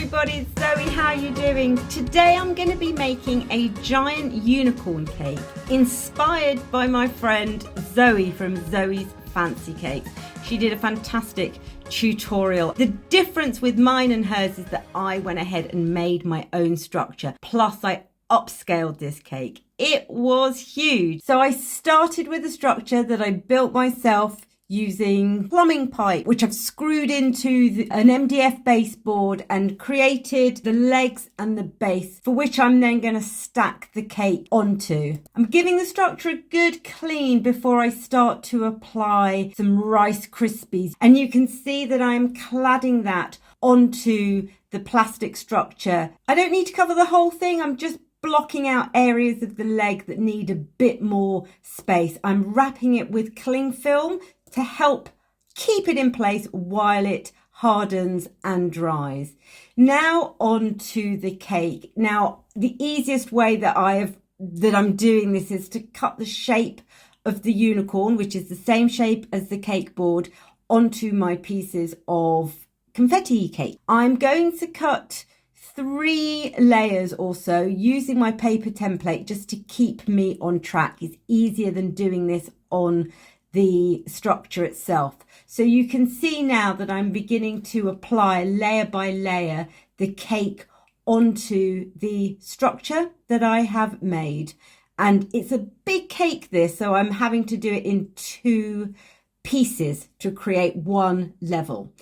everybody, it's Zoe. How are you doing? Today I'm going to be making a giant unicorn cake inspired by my friend Zoe from Zoe's Fancy Cakes. She did a fantastic tutorial. The difference with mine and hers is that I went ahead and made my own structure, plus I upscaled this cake. It was huge. So I started with a structure that I built myself using plumbing pipe, which I've screwed into an MDF baseboard and created the legs and the base, for which I'm then going to stack the cake onto. I'm giving the structure a good clean before I start to apply some Rice Krispies, and you can see that I'm cladding that onto the plastic structure. I don't need to cover the whole thing, I'm just blocking out areas of the leg that need a bit more space. I'm wrapping it with cling film to help keep it in place while it hardens and dries. Now onto the cake. Now the easiest way that I'm doing this is to cut the shape of the unicorn, which is the same shape as the cake board, onto my pieces of confetti cake. I'm going to cut 3 layers or so using my paper template just to keep me on track. It's easier than doing this on the structure itself. So you can see now that I'm beginning to apply layer by layer the cake onto the structure that I have made. And it's a big cake this, so I'm having to do it in 2 pieces to create one level.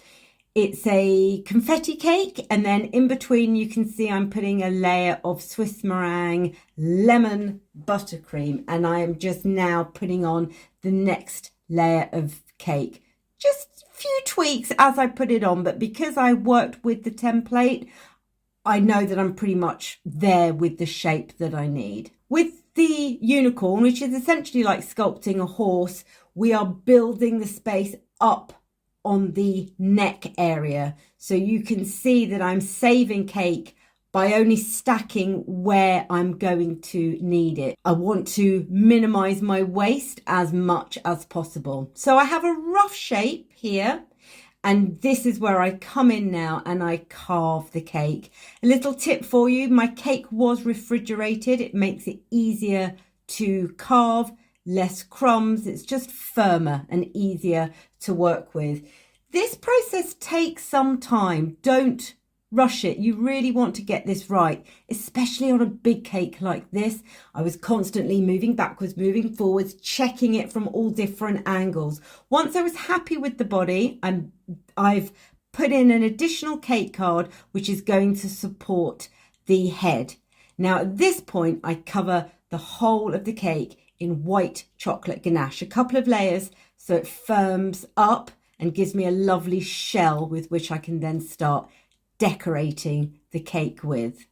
It's a confetti cake, and then in between you can see I'm putting a layer of Swiss meringue lemon buttercream, and I am just now putting on the next layer of cake. Just a few tweaks as I put it on, but because I worked with the template, I know that I'm pretty much there with the shape that I need. With the unicorn, which is essentially like sculpting a horse, we are building the space up on the neck area. So you can see that I'm saving cake by only stacking where I'm going to need it. I want to minimize my waste as much as possible. So I have a rough shape here, and this is where I come in now and I carve the cake. A little tip for you, my cake was refrigerated. It makes it easier to carve, less crumbs. It's just firmer and easier to work with. This process takes some time. Don't rush it. You really want to get this right, especially on a big cake like this. I was constantly moving backwards, moving forwards, checking it from all different angles. Once I was happy with the body, I've put in an additional cake card, which is going to support the head. Now at this point, I cover the whole of the cake in white chocolate ganache, a couple of layers, so it firms up and gives me a lovely shell with which I can then start decorating the cake with.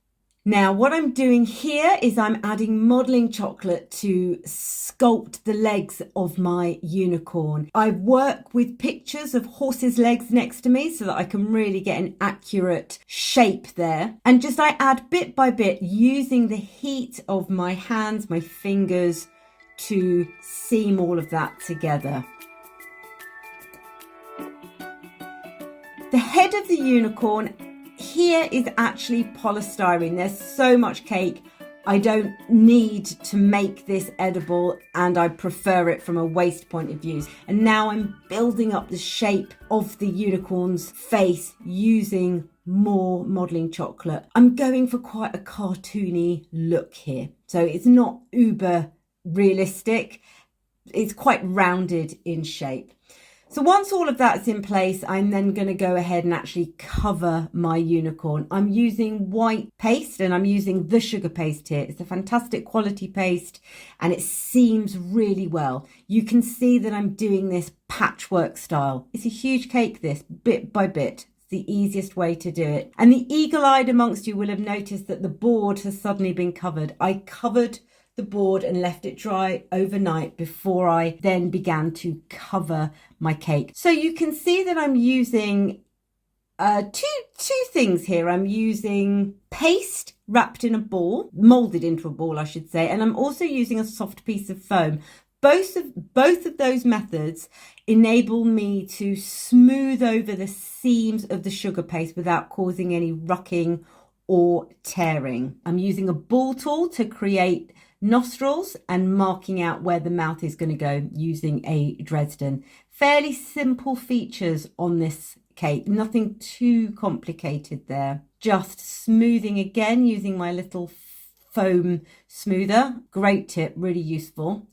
Now what I'm doing here is I'm adding modelling chocolate to sculpt the legs of my unicorn. I work with pictures of horses' legs next to me so that I can really get an accurate shape there. And just I add bit by bit using the heat of my hands, my fingers, to seam all of that together. The head of the unicorn here is actually polystyrene. There's so much cake, I don't need to make this edible, and I prefer it from a waste point of view. And now I'm building up the shape of the unicorn's face using more modelling chocolate. I'm going for quite a cartoony look here. So it's not uber realistic. It's quite rounded in shape. So once all of that's in place, I'm then going to go ahead and actually cover my unicorn. I'm using white paste, and I'm using the sugar paste here. It's a fantastic quality paste and it seams really well. You can see that I'm doing this patchwork style. It's a huge cake this, bit by bit. It's the easiest way to do it. And the eagle-eyed amongst you will have noticed that the board has suddenly been covered. I covered the board and left it dry overnight before I then began to cover my cake. So you can see that I'm using two things here. I'm using paste wrapped in a ball, molded into a ball I should say, and I'm also using a soft piece of foam. Both of those methods enable me to smooth over the seams of the sugar paste without causing any rucking or tearing. I'm using a ball tool to create nostrils and marking out where the mouth is going to go using a Dresden. Fairly simple features on this cake, nothing too complicated there. Just smoothing again using my little foam smoother. Great tip, really useful.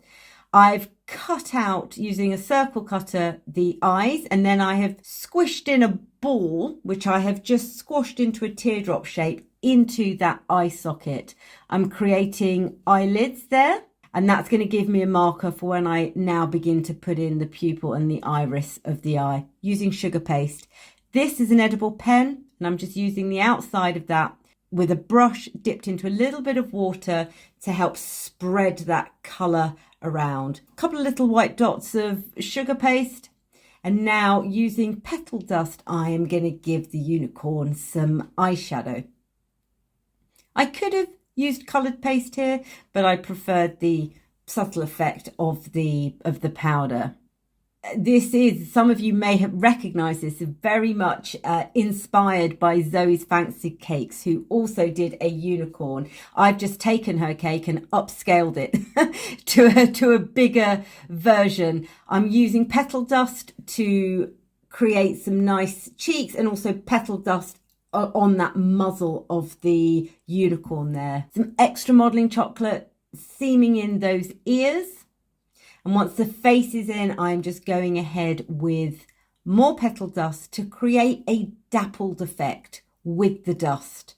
I've cut out using a circle cutter the eyes, and then I have squished in a ball which I have just squashed into a teardrop shape into that eye socket. I'm creating eyelids there, and that's going to give me a marker for when I now begin to put in the pupil and the iris of the eye using sugar paste. This is an edible pen, and I'm just using the outside of that with a brush dipped into a little bit of water to help spread that colour around. A couple of little white dots of sugar paste, and now using petal dust I am going to give the unicorn some eyeshadow. I could have used coloured paste here, but I preferred the subtle effect of the powder. This is, some of you may have recognised this, very much inspired by Zoe's Fancy Cakes, who also did a unicorn. I've just taken her cake and upscaled it to a bigger version. I'm using petal dust to create some nice cheeks, and also petal dust on that muzzle of the unicorn there. Some extra modelling chocolate seaming in those ears. And once the face is in, I'm just going ahead with more petal dust to create a dappled effect with the dust.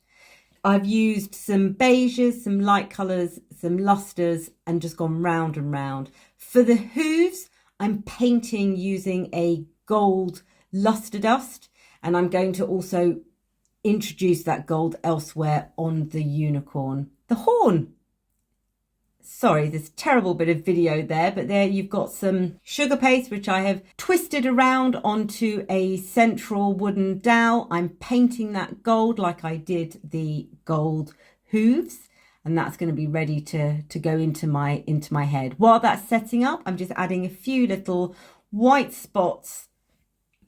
I've used some beiges, some light colours, some lustres, and just gone round and round. For the hooves, I'm painting using a gold lustre dust, and I'm going to also introduce that gold elsewhere on the unicorn. The horn. Sorry, there's a terrible bit of video there, but there you've got some sugar paste which I have twisted around onto a central wooden dowel. I'm painting that gold like I did the gold hooves, and that's going to be ready to go into my head. While that's setting up, I'm just adding a few little white spots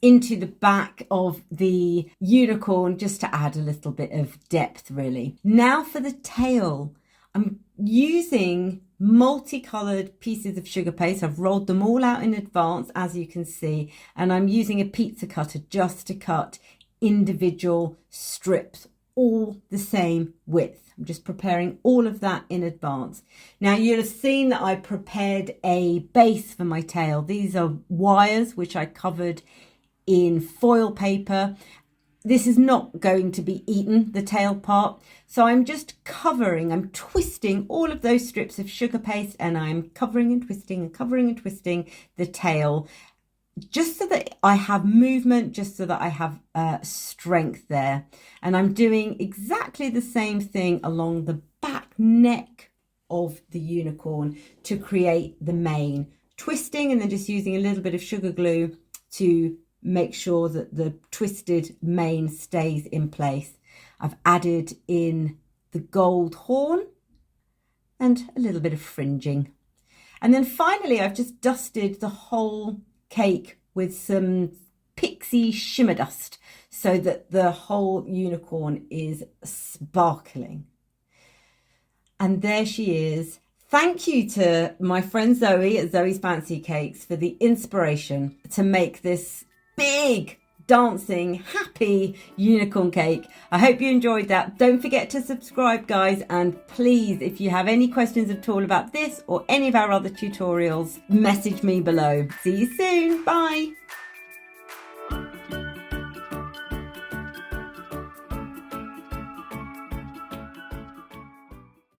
into the back of the unicorn just to add a little bit of depth really. Now for the tail. I'm using multicolored pieces of sugar paste. I've rolled them all out in advance, as you can see, and I'm using a pizza cutter just to cut individual strips, all the same width. I'm just preparing all of that in advance. Now you'll have seen that I prepared a base for my tail. These are wires which I covered in foil paper. This is not going to be eaten, the tail part. So I'm just covering, I'm twisting all of those strips of sugar paste, and I'm covering and twisting and covering and twisting the tail, just so that I have movement, just so that I have strength there. And I'm doing exactly the same thing along the back neck of the unicorn to create the mane. Twisting and then just using a little bit of sugar glue to make sure that the twisted mane stays in place. I've added in the gold horn and a little bit of fringing. And then finally, I've just dusted the whole cake with some pixie shimmer dust so that the whole unicorn is sparkling. And there she is. Thank you to my friend Zoe at Zoe's Fancy Cakes for the inspiration to make this big, dancing, happy unicorn cake. I hope you enjoyed that. Don't forget to subscribe, guys, and please, if you have any questions at all about this or any of our other tutorials, message me below. See you soon. Bye.